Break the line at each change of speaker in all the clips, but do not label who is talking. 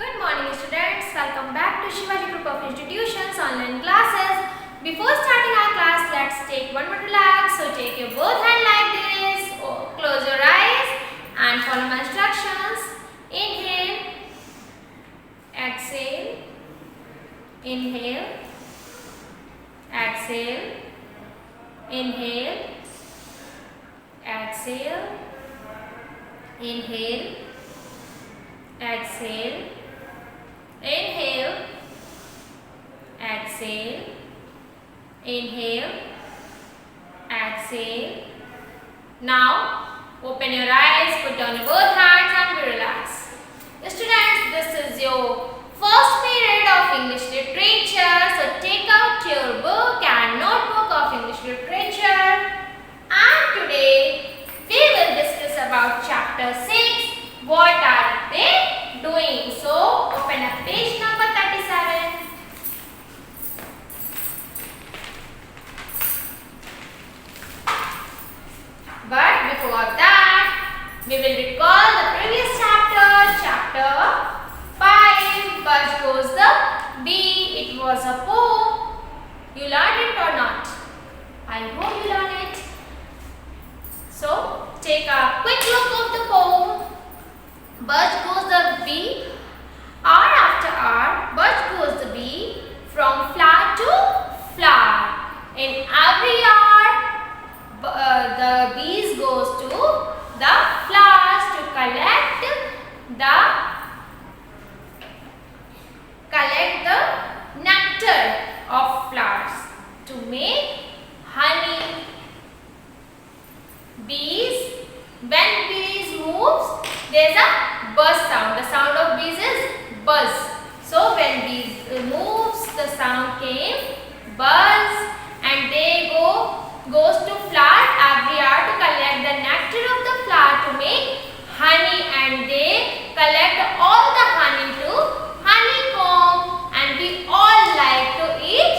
Good morning students, welcome back to Shivaji Group of Institutions online classes. Before starting our class, let's take one more relax. So take your both hand like this, close your eyes and follow my instructions. Inhale, exhale, inhale, exhale, inhale, exhale, inhale, exhale, inhale, exhale, inhale, exhale. Now open your eyes, put down your both hands and be relaxed. Students, this is your first period of English literature. So take out your book and notebook of English literature. And today we will discuss about chapter 6. What are they doing? So open up page number 37. But before that, we will recall the previous chapter, chapter 5. Buzz Goes the Bee. It was a poem. You learned it or not? I hope you learned it. So take a quick look of the poem. Buzz goes the bee. Hour after hour, Buzz goes the bee from flower to flower. In every hour, the bees goes to the flowers to collect the nectar of flowers to make honey. Bees, when bees moves, there is a buzz sound. The sound of bees is buzz. So when bees moves, the sound came buzz, and they goes to flower every hour to collect the nectar of the flower to make honey, and they collect all the honey to honeycomb, and we all like to eat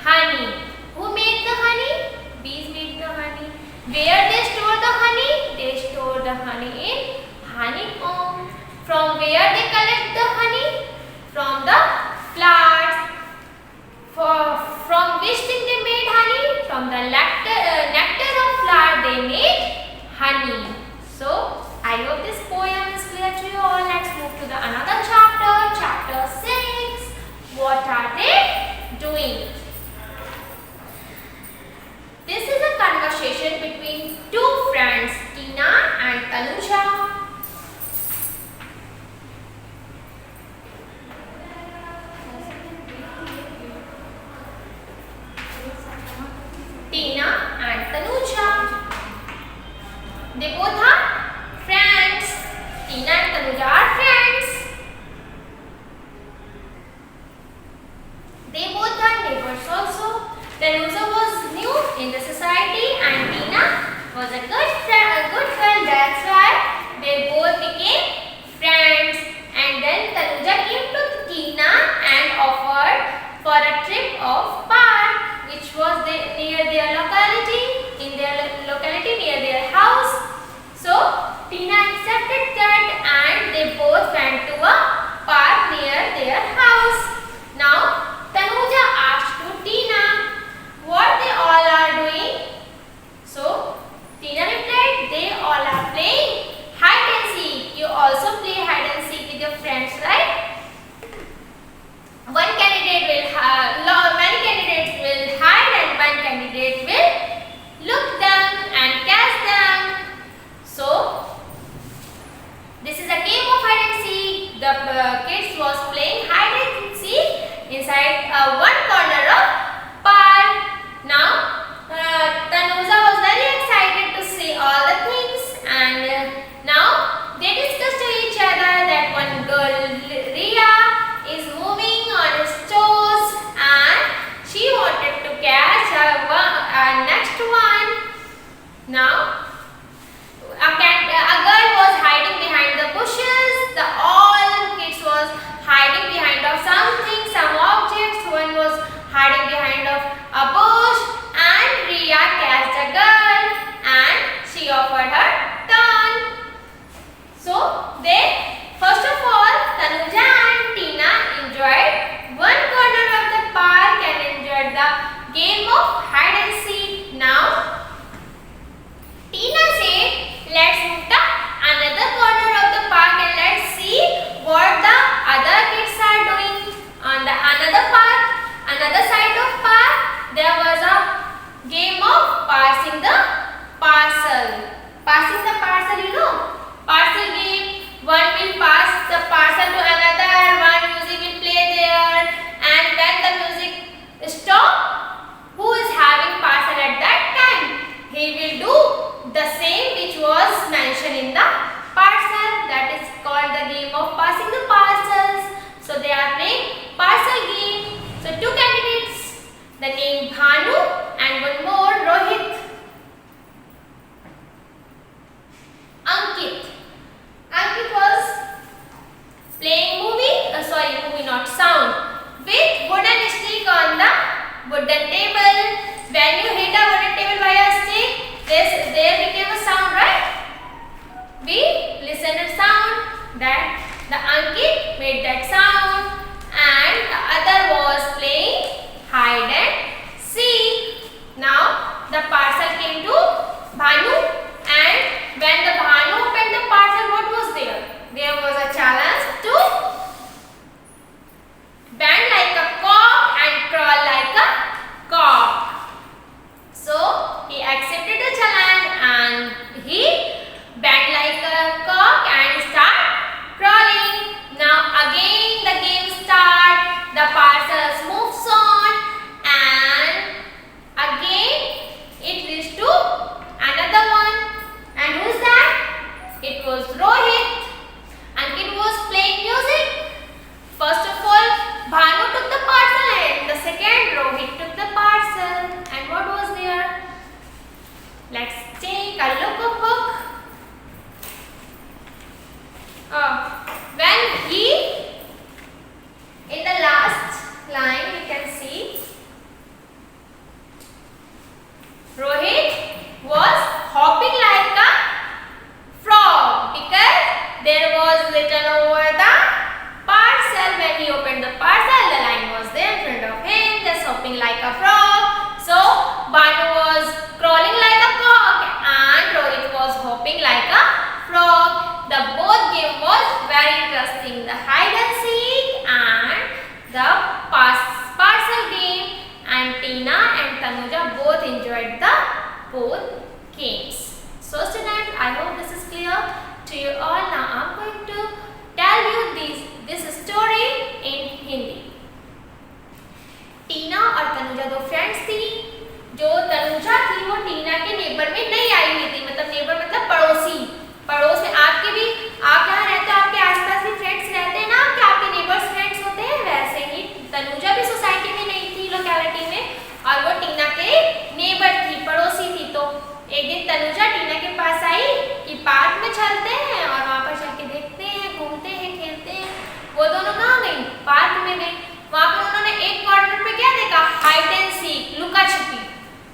honey. Who make the honey? Bees make the honey. Where they store the honey? They store the honey in honeycomb. From where they collect the honey? From the flowers. From which thing they made honey? From the nectar of flower they made honey. So I hope this poem is clear to you all. Let's move to the another chapter, chapter 6. What are they doing? This is a conversation between two friends, Tina and Tanuja. Tina and Tanuja. They both are friends. Tina and Tanuja are friends. They both are neighbors also. Tanuja was new in the society and Tina was a good girl. That's why they both became friends. And then Tanuja came to Tina and offered for a trip of park, which was near their locality, near their house. So Tina accepted that and they both went to a park near their house. Now Tanuja asked to Tina what they all are doing. So Tina replied, they all are playing hide and seek. You also play hide and seek with your friends, right? Many candidates will hide and one candidate will look them and catch them. So this is a game of hide and seek. The kids was playing hide and seek inside one corner of park. Now Tanuja was very excited to see all the things, and now they discussed to each other that one girl, Ria, is moving on his toes and she wanted to catch next one. Now a girl was hiding behind the bushes. All kids was hiding behind of something, some objects. One was hiding behind of a bush, and Ria catched a girl and she offered her turn. So they first of all Tanuja and there was a game of passing the parcel. Passing the parcel, you know, parcel game. One will pass the parcel to another, one music will play there, and when the music stop, who is having parcel at that time, he will do the same which was mentioned in the parcel. That is called the game of passing the parcels. So they are playing parcel game. So two candidates, the name Bhanu and one more Rohit. Ankit was playing movie not sound, with wooden stick on the wooden table. When you hit a wooden table by a stick, there became a sound, right? We listened a sound that the Ankit made that sound, and the other was playing hide and seek. Now the parcel came to Bhanu, and when the Bhanu opened the parcel, what was there? There was a challenge to bend like a cock and crawl like a cock. So he accepted the challenge and he bent like a cock and start crawling. Now again the game start. The parcels moves on, and again it reached to another one. And who is that? It was Rohit. Ankit was playing music. First of all, Bhanu took the parcel, and the second Rohit took the parcel. And what was there? Let's take a look of book. When in the last line we can see Rohit was hopping like a frog because there was written over the parcel. When he opened the parcel, the line was there in front of him, just hopping like a frog. So Bhanu was crawling like a cock and Rohit was hopping like a frog. The both game was very interesting. The hide and seek and the parcel game, and Tina and Tanuja both enjoyed the both games. So students, I hope this is clear to you all. Now I am going to tell you this story in Hindi. टीना और तनुजा दो friends थी. जो तनुजा थी वो टीना के neighbour में नहीं आई हुई थी. मतलब नेबर मतलब पड़ोस में. आपके भी, आप जहाँ रहते हो आपके आसपास भी फ्रेंड्स रहते हैं ना, कि आपके नेबर्स फ्रेंड्स होते हैं. वैसे ही तनुजा भी सोसाइटी में नहीं थी, लोकेलिटी में, और वो टीना के नेबर थी, पड़ोसी थी. तो एक दिन तनुजा टीना के पास आई कि पार्क में चलते हैं और वहाँ पर चल के देखते हैं, घूमते हैं, खेलते हैं. वो दोनों कहाँ गई? पार्क में गई. वहाँ पर उन्होंने एक कॉर्नर पे क्या देखा? हाइड एंड सीक, लुका छुपी.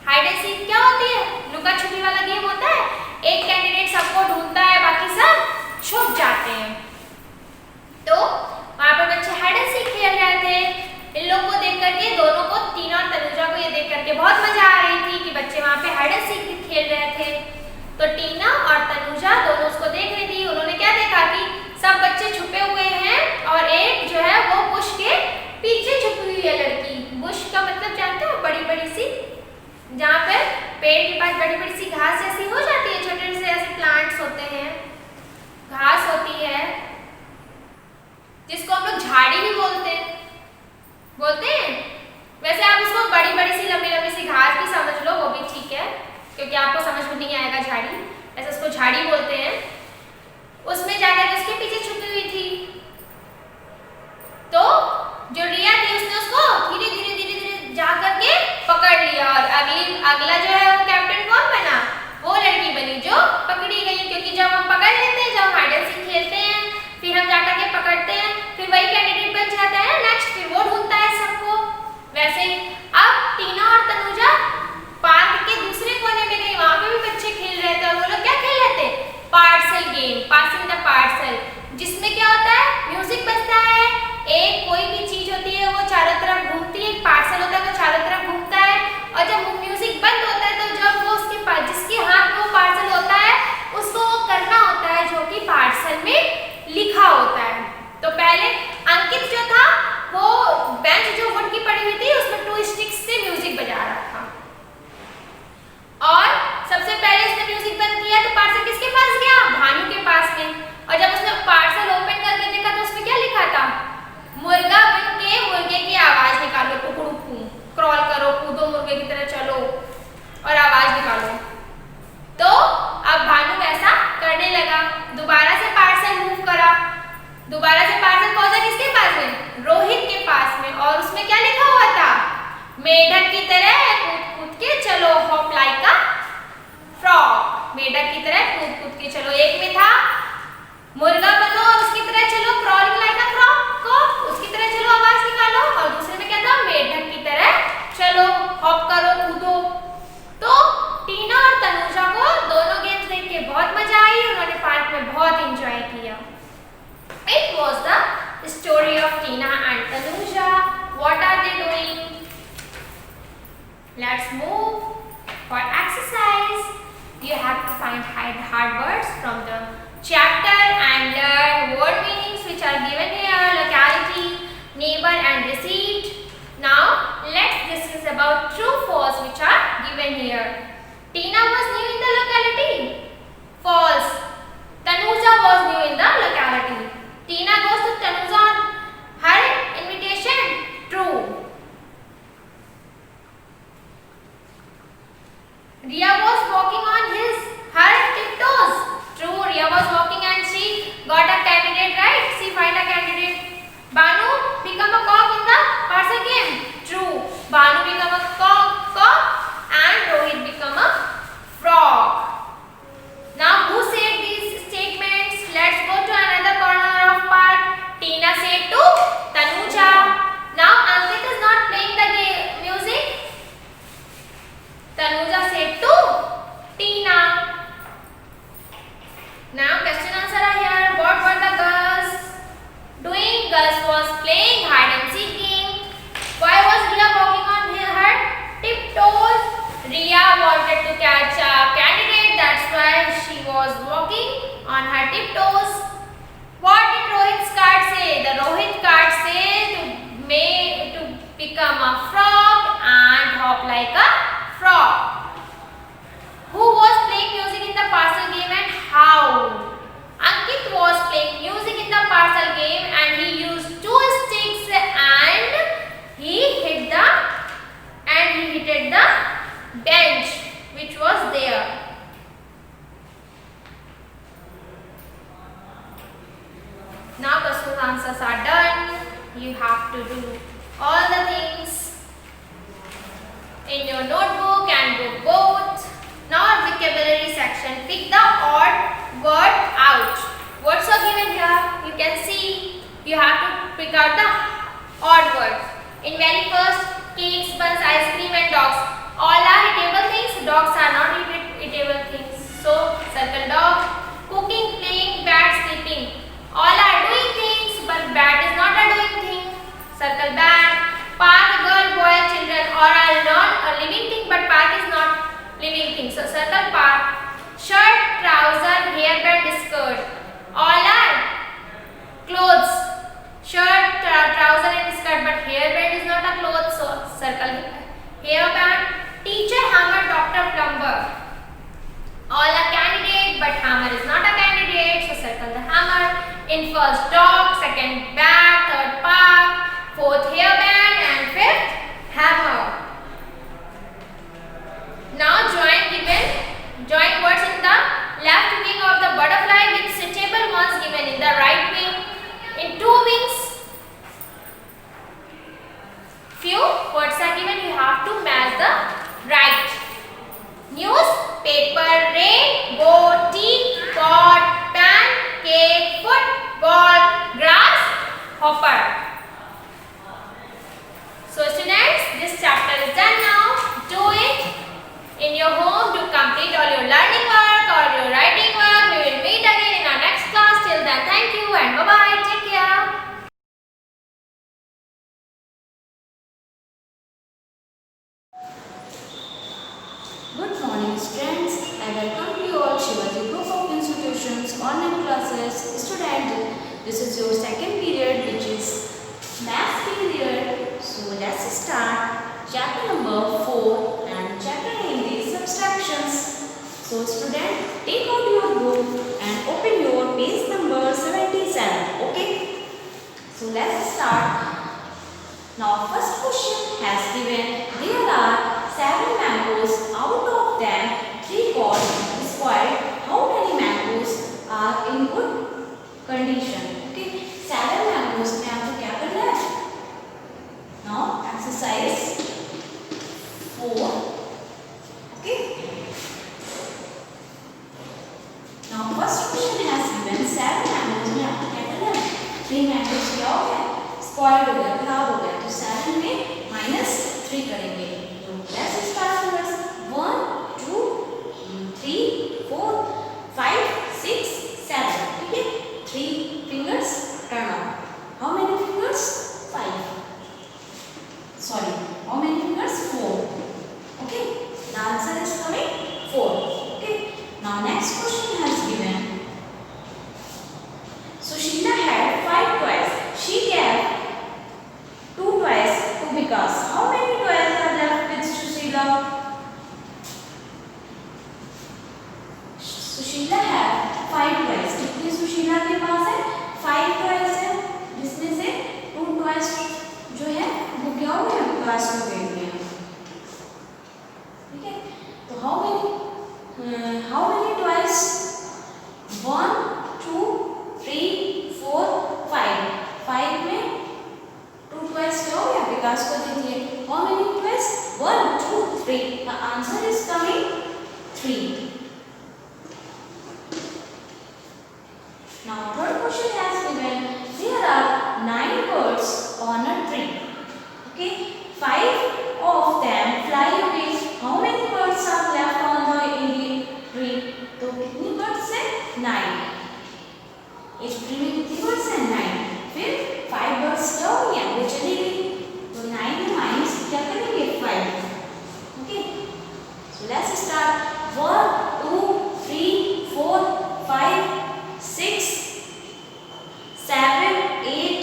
हाइड एंड सीक क्या होती है? लुका छुपी वाला गेम होता है. एक कैंडिडेट सबको ढूंढता है, बाकी सब छुप जाते हैं. तो वहाँ पर बच्चे हाइड एंड सीक खेल रहे थे. इन लोगों को देख करके, दोनों को, टीना और तनुजा को ये देख करके बहुत मजा आ रही थी कि बच्चे वहाँ पे हाइड एंड सीक खेल रहे थे. तो टीना और तनुजा दोनों उसको देख रही थी. उन्होंने क्या देखा कि सब बच्चे छुपे हुए हैं और एक जो है वो बुश के पीछे छुपी हुई है लड़की. बुश का मतलब जानते हो? बड़ी बड़ी सी, जहाँ पे पेड़ के पास बड़ी बड़ी सी घास जैसी हो जाती है, छोटे से ऐसे प्लांट्स होते हैं, घास होती है, जिसको हम लोग झाड़ी भी बोलते हैं. वैसे आप उसको बड़ी बड़ी सी लंबी लंबी सी घास भी समझ लो, वो भी ठीक है, क्योंकि आपको समझ में नहीं आएगा झाड़ी. ऐसे उसको झाड़ी बोलते हैं. उसमें जाकर उसके पीछे छुपी हुई थी. तो जो रिया थी उसने उसको धीरे धीरे जा करके पकड़ लिया, और अगला जो है वो कैप्टन कौन बना? वो लड़की बनी जो पकड़ी गई. क्योंकि जब हम पकड़ लेते हैं, जब हाइड एंड सीक खेलते हैं, फिर हम जाकर के पकड़ते हैं, फिर वही कैंडिडेट बन जाता है नेक्स्ट, फिर वो ढूंढता है सबको. वैसे ही अब टीना और तनुजा पार्क के दूसरे कोने में गई. वहां पे भी बच्चे खेल रहे थे, और वो लोग क्या खेल रहे थे? Parcel game, passing the parcel, जिसमें क्या होता है? म्यूजिक बजता है. एक कोई भी चीज होती है वो चारों तरफ घूमती है. पार्सल होता है वो चारों तरफ घूमता है, और जब म्यूजिक बंद होता है तो जब वो जिसके हाथ में वो पार्सल होता है उसको वो करना होता है जो कि पार्सल में लिखा होता है. तो पहले अंकित जो था वो बेंच जो वुड की पड़ी हुई थी उसमें 2 स्टिक्स से म्यूजिक बजा रहा कूदो मुर्गे की तरह चलो और आवाज निकालो। तो अब भानु वैसा करने लगा, दोबारा से पार्सल मूव करा, दोबारा से पार्सल पहुंचा किसके पास में, रोहित के पास में, और उसमें क्या लिखा हुआ था, मेढक की तरह कूद कूद के चलो, हॉप लाइक अ फ्रॉग, मेढक की तरह कूद कूद के चलो। एक में था मुर्गा बनो और उसकी तरह चलो, क्रॉलिंग लाइक अ कॉक, उसकी तरह चलो, आवाज निकालो, और दूसरे में क्या था, मेढक की तरह चलो, हॉप करो, कूदो। तो टीना और तनुजा को दोनों गेम्स देख के बहुत मजा आई, उन्होंने पार्क में बहुत एंजॉय किया। It was the story of Tina and Tanuja. What are they doing? Let's move for exercise. You have to find hard words from the chapter and learn word meanings which are given here, locality, neighbor and receipt. Now let's discuss about true false which are given here. Tina was new in the locality. False. Tanuja was new in the locality. Tina goes to Tanuja on her invitation. True. Riya was walking on her tiptoes. True. Riya was walking and she got a candidate, right? She find a candidate. Banu become a cock in the parcel game. True. Banu become a cock and Rohit become a frog. Now who said these statements? Let's go to another corner of park. Tina said to Tanuja. Now Ankit is not playing the music. Tanuja said to Tina. Now question answer are here. What were the girls doing? Girls was playing hide and seeking. Why was Riya walking on her tiptoes? Riya wanted to catch a candidate, that's why she was walking on her tiptoes. What did Rohit's card say? The Rohit card says to become a frog and hop like a frog. Who was playing music in the parcel game and how? Ankit was playing music in the parcel game and he used 2 sticks and he hit the bench which was there. Now question answers are done. You have to do all the things in your notebook and book both. Now vocabulary section. Pick the odd word out. Words are given here. You can see. You have to pick out the odd words. In very first, cakes, buns, ice cream and dogs. All are eatable things. Dogs are not eatable things. So circle dog. Cooking, playing, bat, sleeping. All are doing things, but bat is not a doing thing. Circle bat. Park, girl, boy, children. All are not a living thing, but park is not living thing. So circle park. Shirt, trouser, hairband, skirt. All are clothes. Shirt, trouser and skirt, but hairband is not a cloth. So circle hairband. Teacher, hammer, doctor, plumber. All are candidate, but hammer is not a candidate. So circle the hammer. In first dog, second bat, third park, fourth hairband and fifth hammer. Now join words in the left wing of the butterfly with suitable ones given in the right wing. In 2 wings, few words are given. You have to match the right. Newspaper, rainbow, teapot, pancake, football, grass, hopper. So students, this chapter is done now. Do it in your home to complete all your learning work or your writing work. We will meet again in our next class. Till then, thank you and bye-bye. Take care.
Good morning students. I welcome you all Shivaji Group of Institutions online classes. Student, this is your second period which is maths period. So let's start chapter number 4 and chapter name is subtractions. So student, take out your book and open your page number 77. Okay. So let's start. Now first question has given there are Now next question has given. Sushila had 5 toys. She gave 2 toys to Vikas. How many toys are left with Sushila? Sushila है 5 toys. कितने सुशीला के पास है? 5 toys है, जिसमें से 2 toys जो है वो क्या हो गए? विकास को दे दिए. ठीक है, तो हाउ मेनी टॉयज? 1 2 3 4 5. 5 में 2 टॉयज क्या हो गया? विकास को दे दिए. How many toys? 1 2 3. The answer is coming 3. Now third question has given. There are 9 birds on a tree. Okay, 5 of them fly away. How many birds are left on the tree? तो कितनी birds है? 9. इस tree में कितनी birds है? 9. फिर 5 birds क्या हो गया? वो चली गई. तो 9 में माइनस क्या करेंगे? 5. Okay, so let's start. 1 2 3 4 5 6 7 8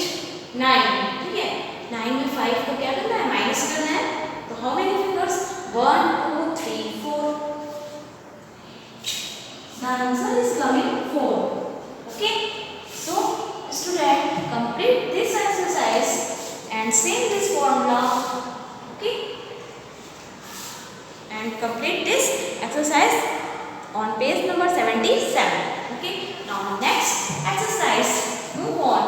9. ठीक है, 9 में 5 को क्या करना है? माइनस करना है. तो how many fingers? 1 2 3 4. The answer is coming 4. Okay, so student, complete this exercise and same this formula. Okay, and complete this exercise on page number 77. Okay, now next exercise. Move on.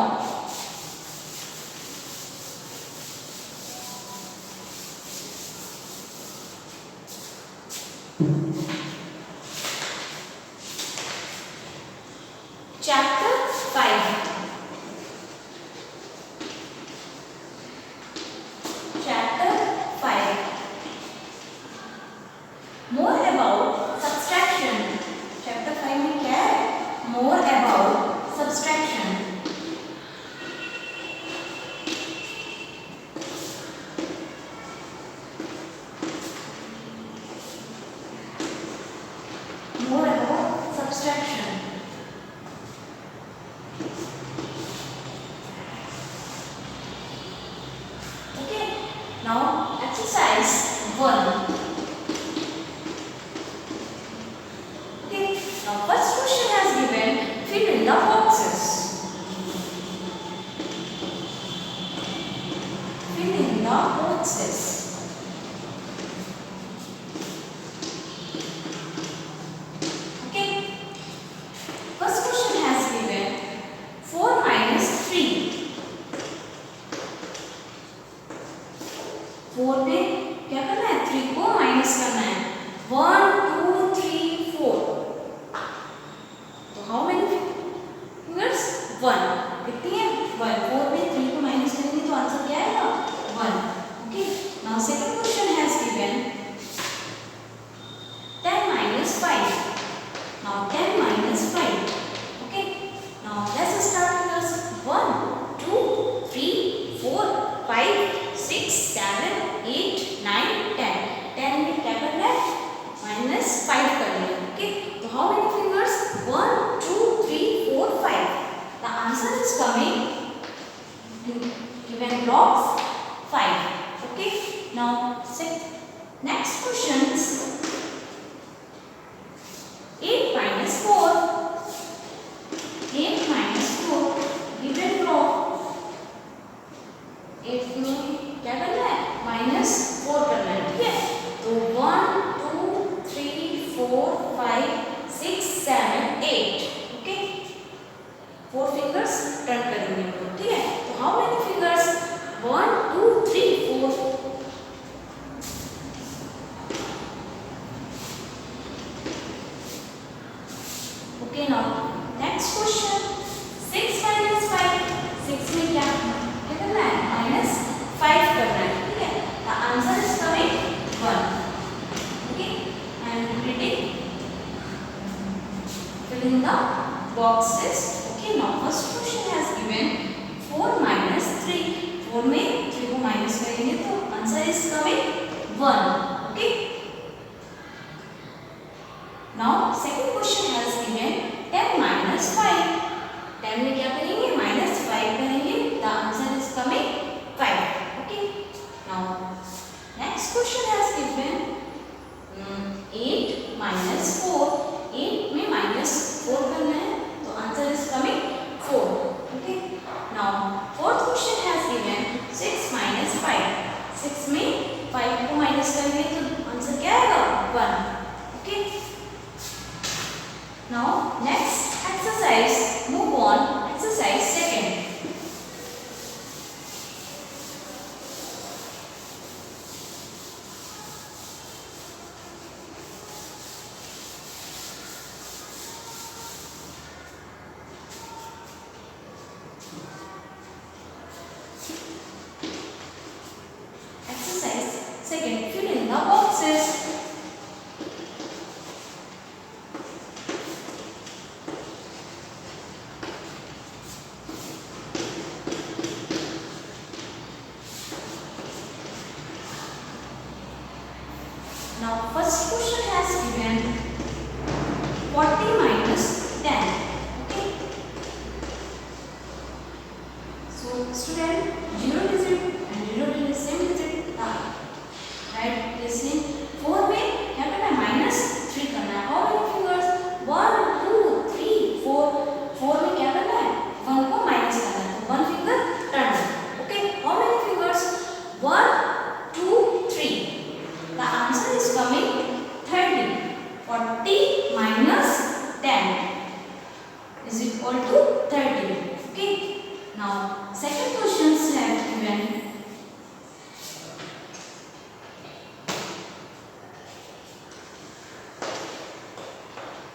Chapter 5. Chapter 5. More about subtraction. Chapter 5 में क्या है? More about subtraction. More about subtraction. Okay, now exercise 1. Okay, now first question has given. Fill in the boxes. Fill in the boxes. Okay. First question has given 4 minus 3. 4 पे क्या करना है? 3 को minus करना है. 1 2 3 4. तो हाउ मेनी फिंगर्स? 1. कितनी है? 1. 4 पे 3 को माइनस करेंगे तो आंसर क्या आएगा? 1. Okay, now second question has given 10 minus 5. Now 10 minus 5. Okay, now let's start with us. 1 2 3 4 5 6 7 8 9 10. 10 में क्या करना है? माइनस 5 करना है. ओके, तो how many fingers? 1 2 3 4 5. The answer is coming given blocks 5. Okay, now next questions. 8 minus 4. 8 minus 4 given block. 8 में क्या करना है? माइनस 4 करना है. ठीक है, तो 1 2 3 4 5 6 7 8. ओके, 4 फिंगर्स टर्न करेंगे. ठीक है, तो how many fingers? 1 2 3 4. Okay, now next question. 6 minus 5. 6 में क्या करना है? माइनस 5 करना है. ठीक है, the answer is coming 1. Okay, I am repeating. Fill in the boxes. Okay, now first question has given 4 minus 3. 4 में 3 को माइनस करेंगे तो answer is coming 1. Okay, now second question -5. 10 में क्या करेंगे? -5 करेंगे. The answer is coming 5. Okay. Now next question has given 8 minus 4. 8 में -4 करना है, तो answer is coming 4. Okay. Now fourth question has given 6 minus 5. 6 में 5 को माइनस करेंगे तो आंसर क्या आएगा? 1. Okay. Now next exercise. Move on. Exercise second. Exercise second. Fill in the boxes. Now first question has given 40 minus 10. Okay. So student, 0 digit and 0 digit same digit. Right placing 4 में क्या करना है? -3 करना है. How many fingers? 1 2 3 4. 4 में क्या करना है? 1 को माइनस करना है, तो 1 finger turn. Okay. How many fingers? 1 2 3. The answer is coming 30. 40 minus 10 is equal to 30. Okay. Now second questions have given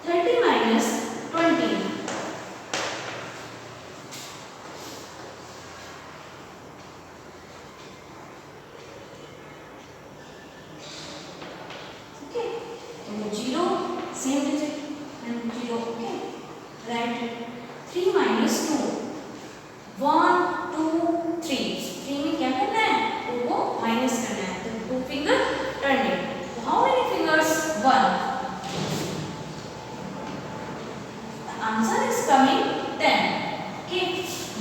30 minus 20. Okay. So 0 same digit and 0. Okay. Right. 3 minus 2. 1 2 3. 3 में क्या करना है? 2 को माइनस करना है, तो 2 finger turn it. So how many fingers? 1. The answer is coming 10. Okay.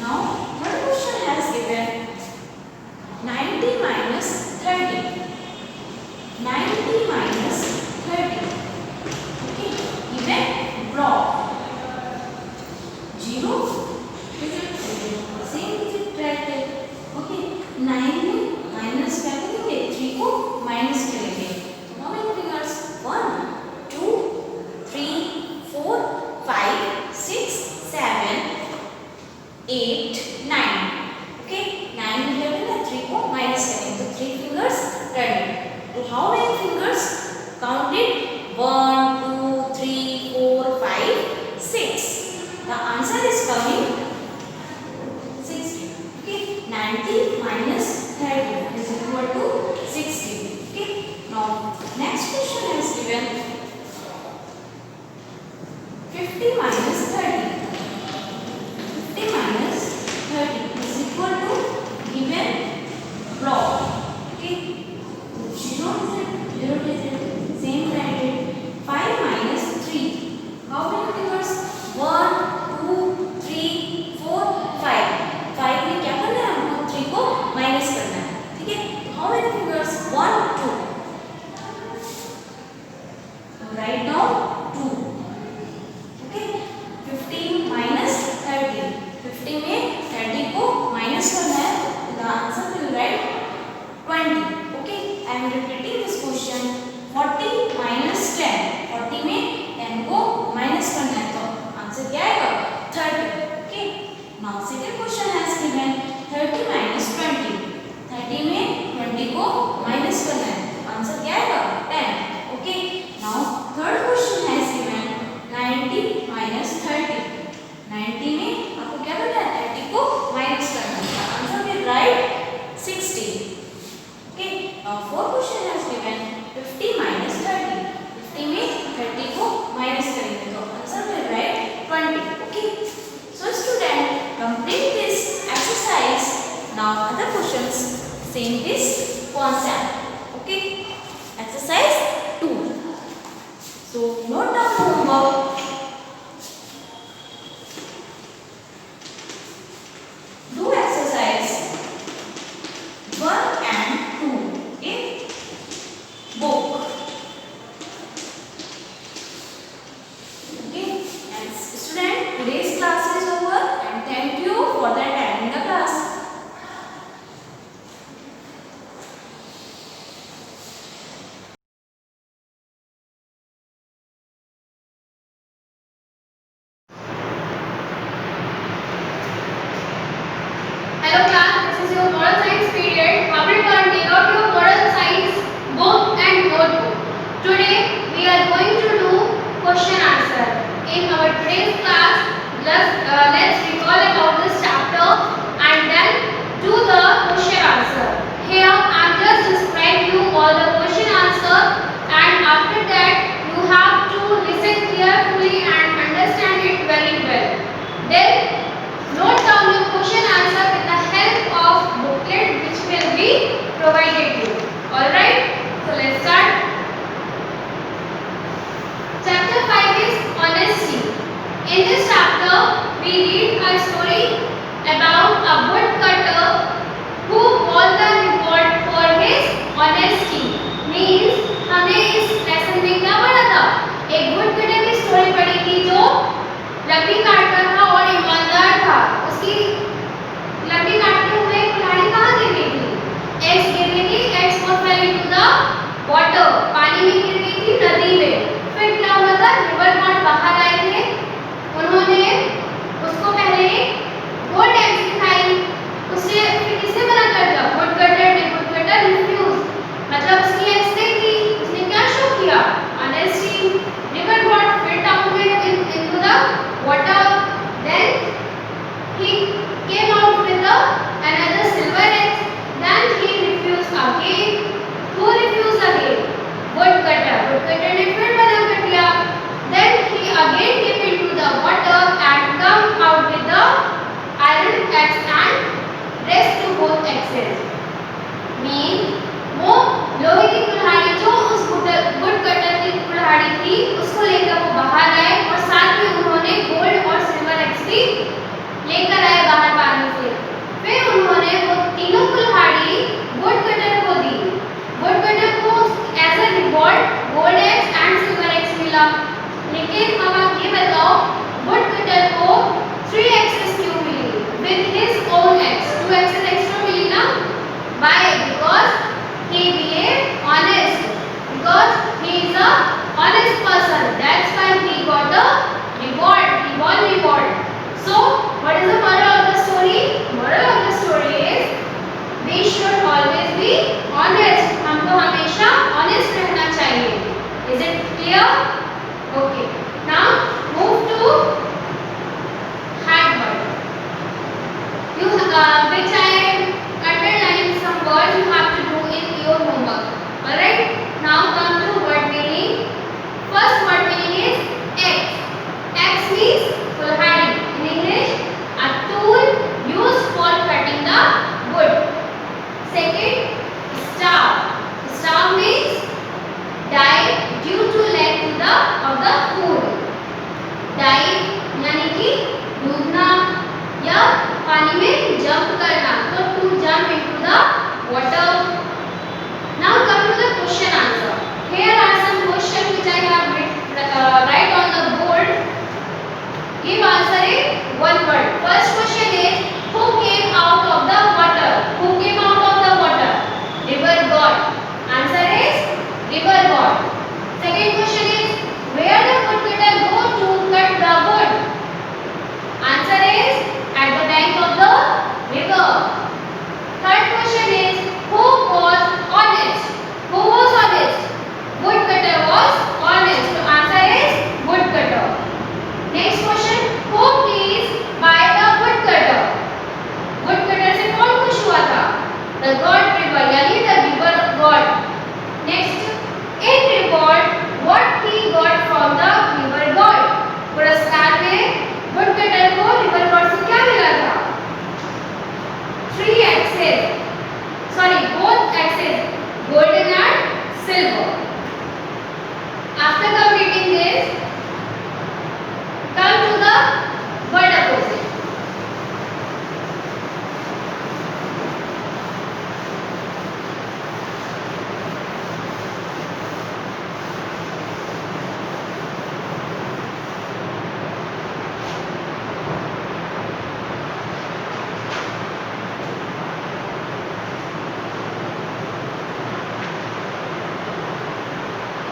Now third question has given 90 minus 30. 90 minus 30. Okay. Even block. 0 digit same digit right there. Okay. 9 में minus क्या करेंगे? 3 को माइनस करेंगे. How many fingers? 1 2 3 4 5 6 7 8 9. Okay. 9 में क्या करना है? 3 को माइनस करेंगे, तो 3 fingers turn. So how many fingers? Count it. 1 2 3 4 5 6. The answer is coming 6. Okay. 90 minus 30 is equal to 60. Okay. Now next question is given 50 minus 30. 50 minus 30 is equal to given block. Okay. 0 digit, 0 digit, same bracket. 5 minus 3. How many fingers? 1 2 3 4 5. 5 में क्या करना है? हमको 3 को minus करना है. ठीक है. How many fingers? 1 2. Write down 2. Okay. 15 minus 30. 50 में 30 को माइनस करना है, the answer will write 20. Okay. I am repeating this question.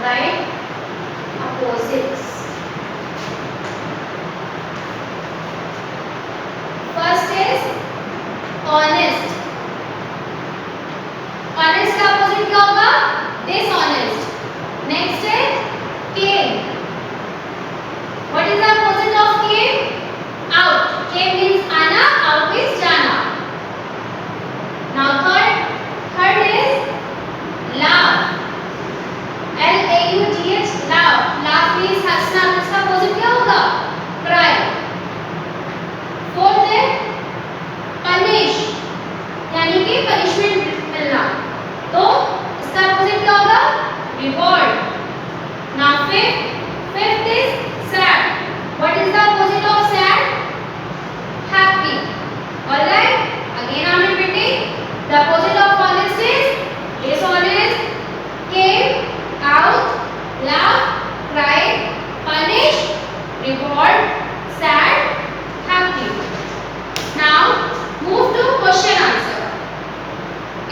Write opposites. First is honest. Honest का opposite क्या होगा? Dishonest. Next is came. What is the opposite of came? Out. Came means आना, out means जाना. Now third is laugh. L-A-U-G-H, laugh. Laugh means हंसना. इसका opposite क्या होगा? Cry. Fourth है punish, यानी कि punishment मिलना. तो इसका opposite क्या होगा? Reward. Now fifth is sad. What is the opposite of sad? Happy. Alright. Again I am repeating. The opposite of honest is dishonest, came, out, laugh, cry, punish, reward, sad, happy. Now move to question answer.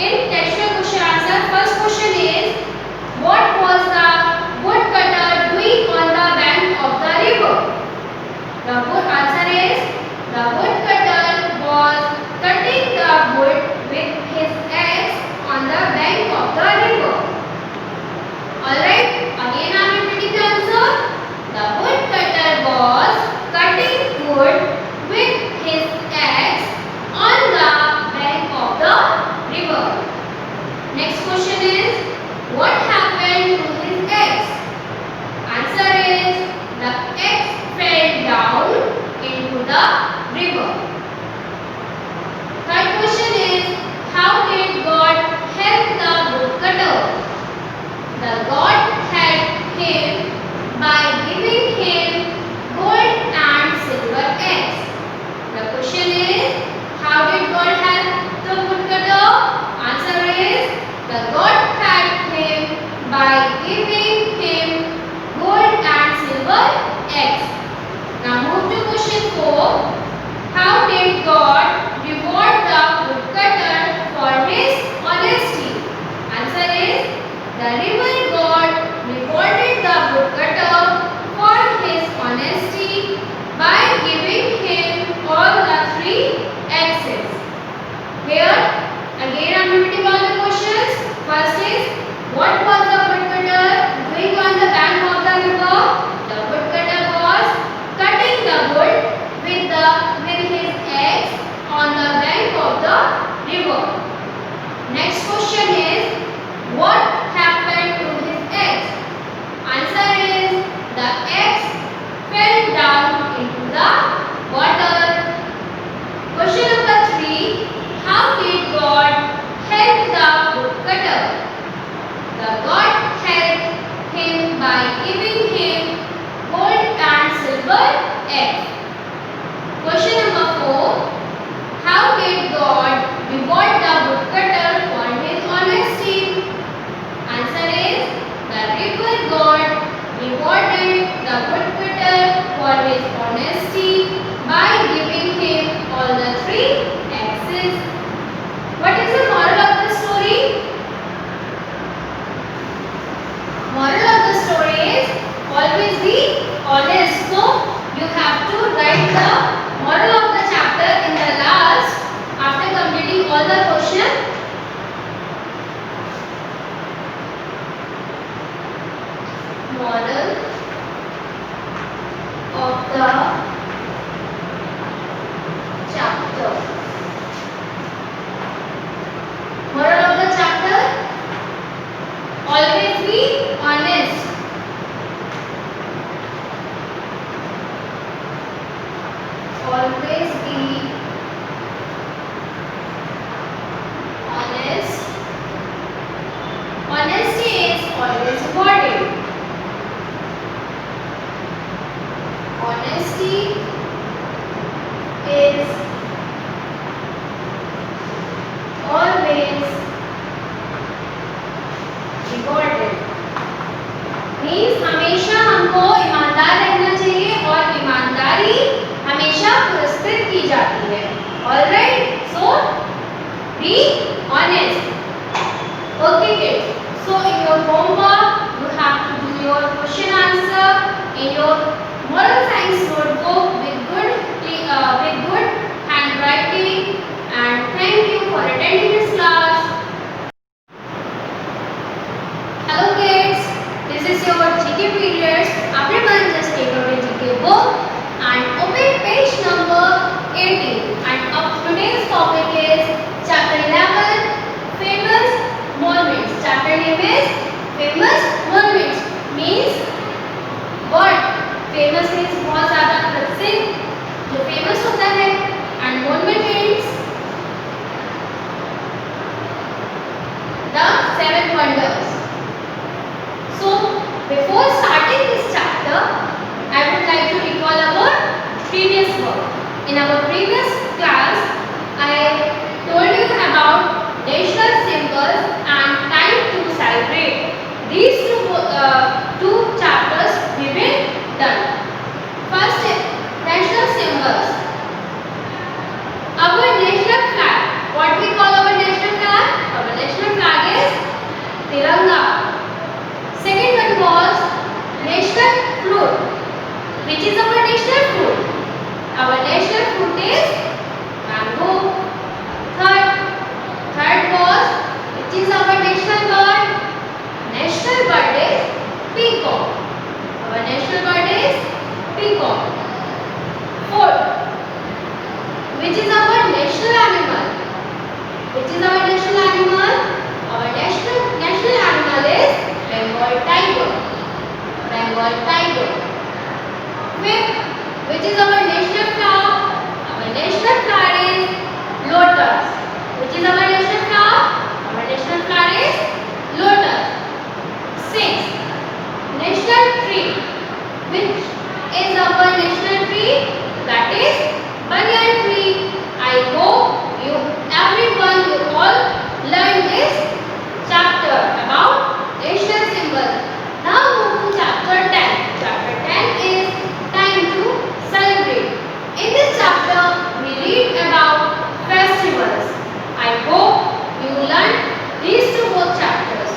In textual question answer, first question is what was the woodcutter doing on the bank of the river? The answer is the woodcutter was cutting the wood with his axe on the bank of the river. Alright, again I am repeating the answer. The woodcutter was cutting wood with his axe on the bank of the river. Next question is what happened to his axe? Answer is the axe fell down into the river. Third question is how did God help the woodcutter? The God helped him by giving him gold and silver axe. The question is how did God help the woodcutter? Answer is the God helped him by giving him gold and silver axe. Now move to question 4. How did God reward the woodcutter for his honesty? Answer is the river God rewarded the woodcutter for his honesty by giving him all the 3 axes. Here again I am repeating all the questions. First is what was the woodcutter doing on the bank of the river? The woodcutter was cutting the wood with his axe on the bank of the river. Next question is what happened to his axe? Answer is the axe fell down into the water. Question number 3. How did God help the woodcutter? The God helped him by giving him gold and silver axe. Question number 4. How did God reward the woodcutter for his honesty? Answer is the river God rewarded the woodcutter for his honesty by giving him all the 3 axes. What is the moral of the story? Moral of the story is always be honest. So you have to write the moral of the chapter in the last after completing all the questions. Moral of the chapter. Moral of the chapter: always be honest. Always be honest. Honesty is always rewarded. Honesty is always rewarded. Means हमेशा हमको ईमानदार रहना चाहिए और ईमानदारी हमेशा पुरस्कृत की जाती है. Alright, so be honest. Okay kids, so in your homework you have to do This is your GK period. Everyone just take out a GK book and open page number 18. And today's topic is chapter 11, famous monuments. Chapter name is famous monuments. Means what? Famous means बहुत ज़्यादा प्रसिद्ध, जो famous होता है, and monument means the seven wonders. So before starting this chapter, I would like to recall our previous work. In our previous class, I told you about national symbols and time to celebrate. These two chapters we will done. First, national symbols. Our national flag. What we call our national flag? Our national flag is Tiranga. Second one was national fruit. Which is our national fruit? Our national fruit is mango. Third was, which is our national bird? National bird is peacock. Our national bird is peacock. Fourth, which is our national animal? Which is our national animal? Our national animal is Bengal tiger. Bengal tiger. Fifth, which is our national flower? Our national flower is lotus. Which is our national flower? Our national flower is lotus. Sixth, national tree. Which is our national tree? That is banyan tree. I hope everyone you all learned this chapter about national symbols. Now move to chapter 10. Chapter 10 is time to celebrate. In this chapter we read about festivals. I hope you learned these two both chapters.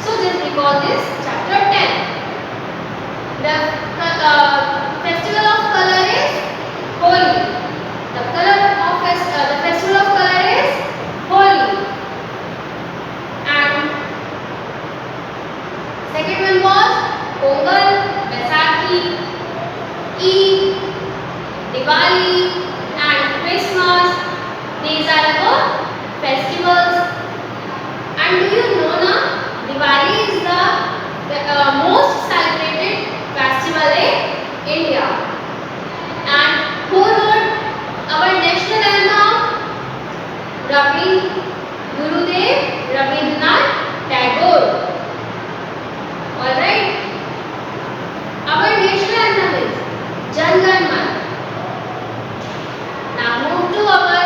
So just recall this chapter 10. The festival of color is Holi. The festival of color is Holi. And second one was Pongal, Baisakhi, Eid, Diwali and Christmas. These are our festivals. And do you know now, Diwali is the most celebrated festival in India. And who wrote our national anthem? Gurudev Rabindranath Tagore. Alright. Our national anthem is Jan Gan Man. Now move to our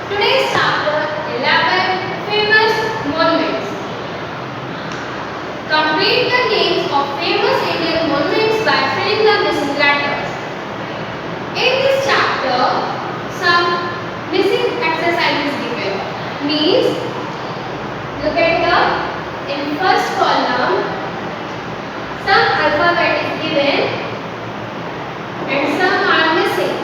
today's chapter 11, famous monuments. Complete the names of famous Indian monuments by filling the missing letters. In this chapter, some missing exercise is given. Means, look at in first column, some alphabet is given and some are missing.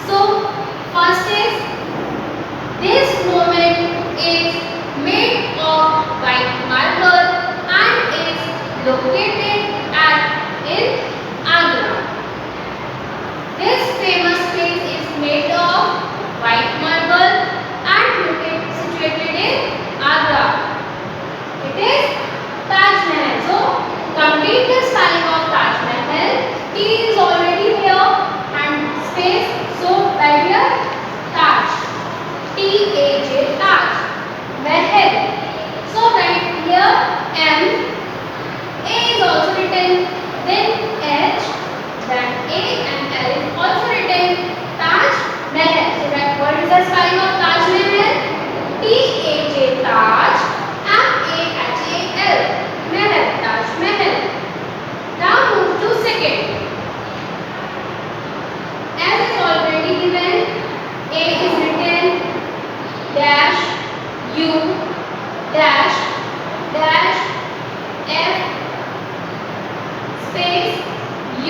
So, first is, this monument is made of white marble and is located in Agra.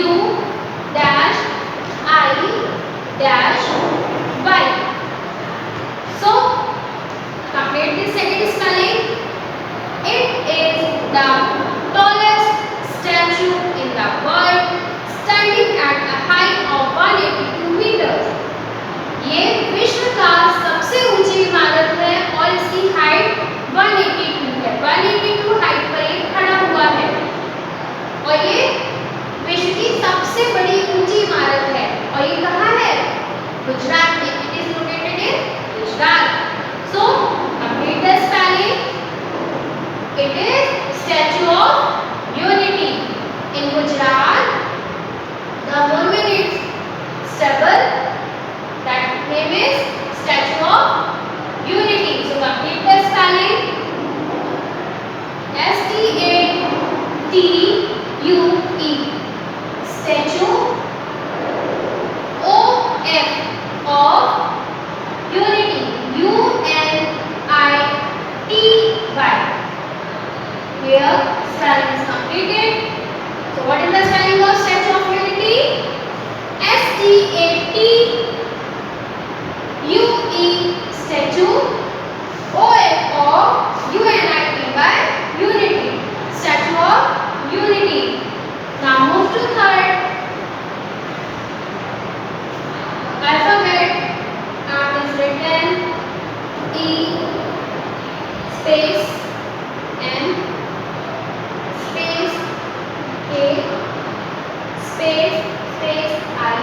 U dash I dash Y. So complete the second spelling. It is the tallest statue in the world, standing at a height of 182 meters. ये विश्व का सबसे ऊंची इमारत है और इसकी height 182 है। 182 हाइट पर ये खड़ा हुआ है और ये विश्व की सबसे बड़ी ऊंची इमारत है और ये कहाँ है? गुजरात में। It is located in Gujarat. So complete the spelling. It is statue of unity in Gujarat. The monument is stable. That name is Statue of Unity. So complete the spelling. STATUE. Statue. OF of Unity. UNITY. Here spelling is completed. So what is the spelling of Statue of Unity? STATUE. Statue. OF of UNITY. Unity. Statue of Unity. Now move to third. Alphabet is written E space N space K space I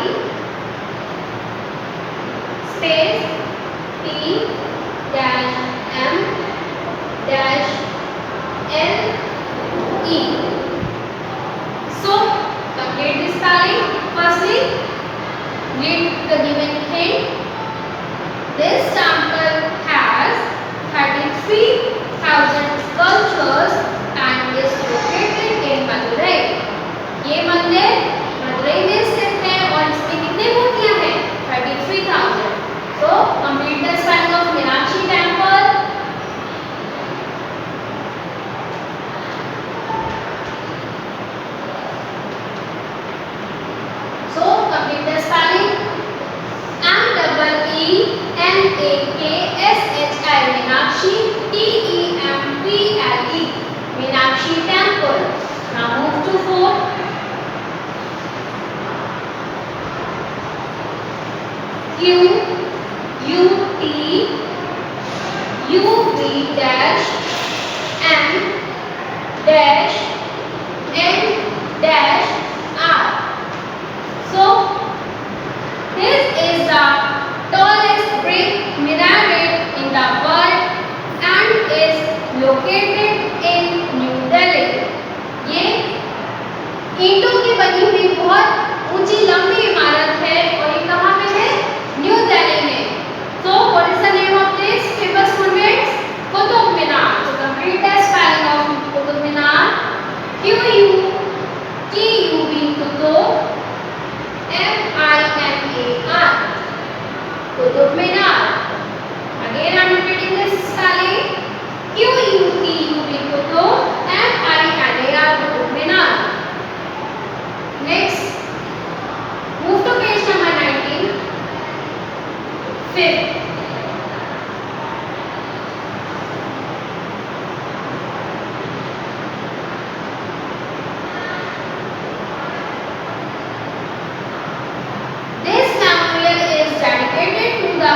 space T dash M dash L E. So complete the spelling. Firstly, read the given hint. This temple has 33,000 sculptures and is located in Madurai. ये मंदिर मदुरई में स्थित है और इसमें कितने मूर्तियां हैं? 33,000. So complete the spelling of Meenakshi temple. So complete the spelling. MEENAKSHI Meenakshi. TEMPLE Meenakshi temple. Now move to fourth. QUTUB dash M dash N dash R. So this is the tallest brick minaret in the world and is located in New Delhi. ये ईंटों की बनी हुई बहुत ऊंची लंबी इमारत है और ये कहाँ पे है? न्यू दिल्ली में. So what is the name of this famous monument? Qutub Minar. So complete the spelling of Qutub Minar. QUTUB Qutub MINAR. Qutub Minar. Again I am repeating this spelling. QUTUB Qutub MINAR Qutub Minar. Next, move to page number 19. Fifth. This memorial is dedicated to the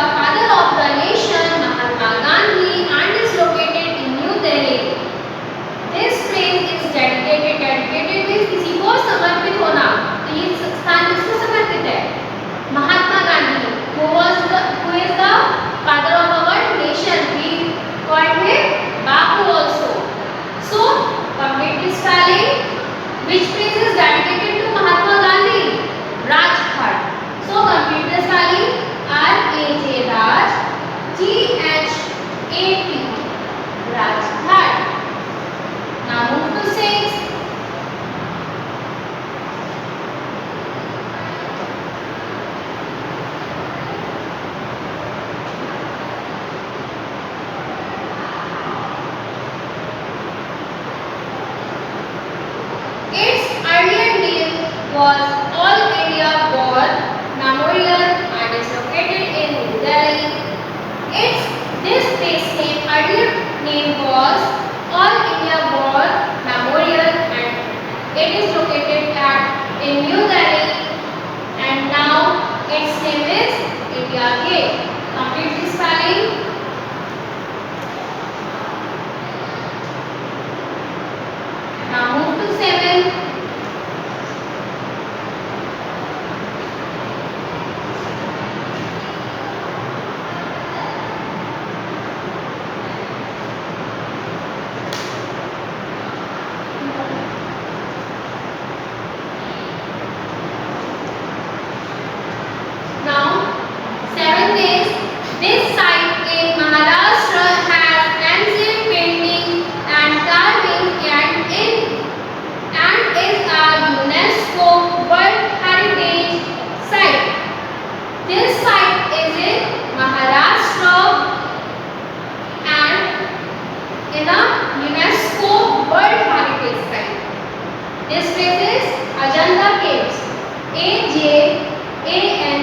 AJANTA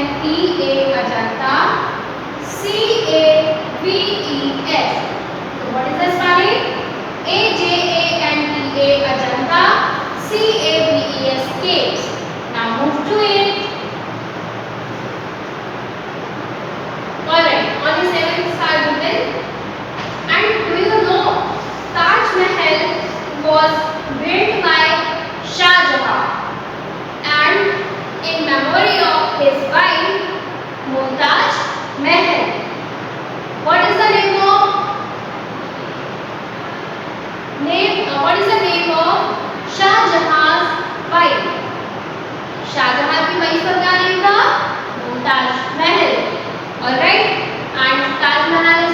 Ajanta. CAVES. So what is the spelling? AJANTA Ajanta. CAVES caves. Now move to it. Alright, on the 7th star Newton. And do you know Taj Mahal was built by Shah Jahan and in memory of his wife Mumtaz Mahal. What is the name of Shah Jahan's wife? Shah Jahan की wife का क्या name था? Mumtaz Mahal. Alright, and Taj Mahal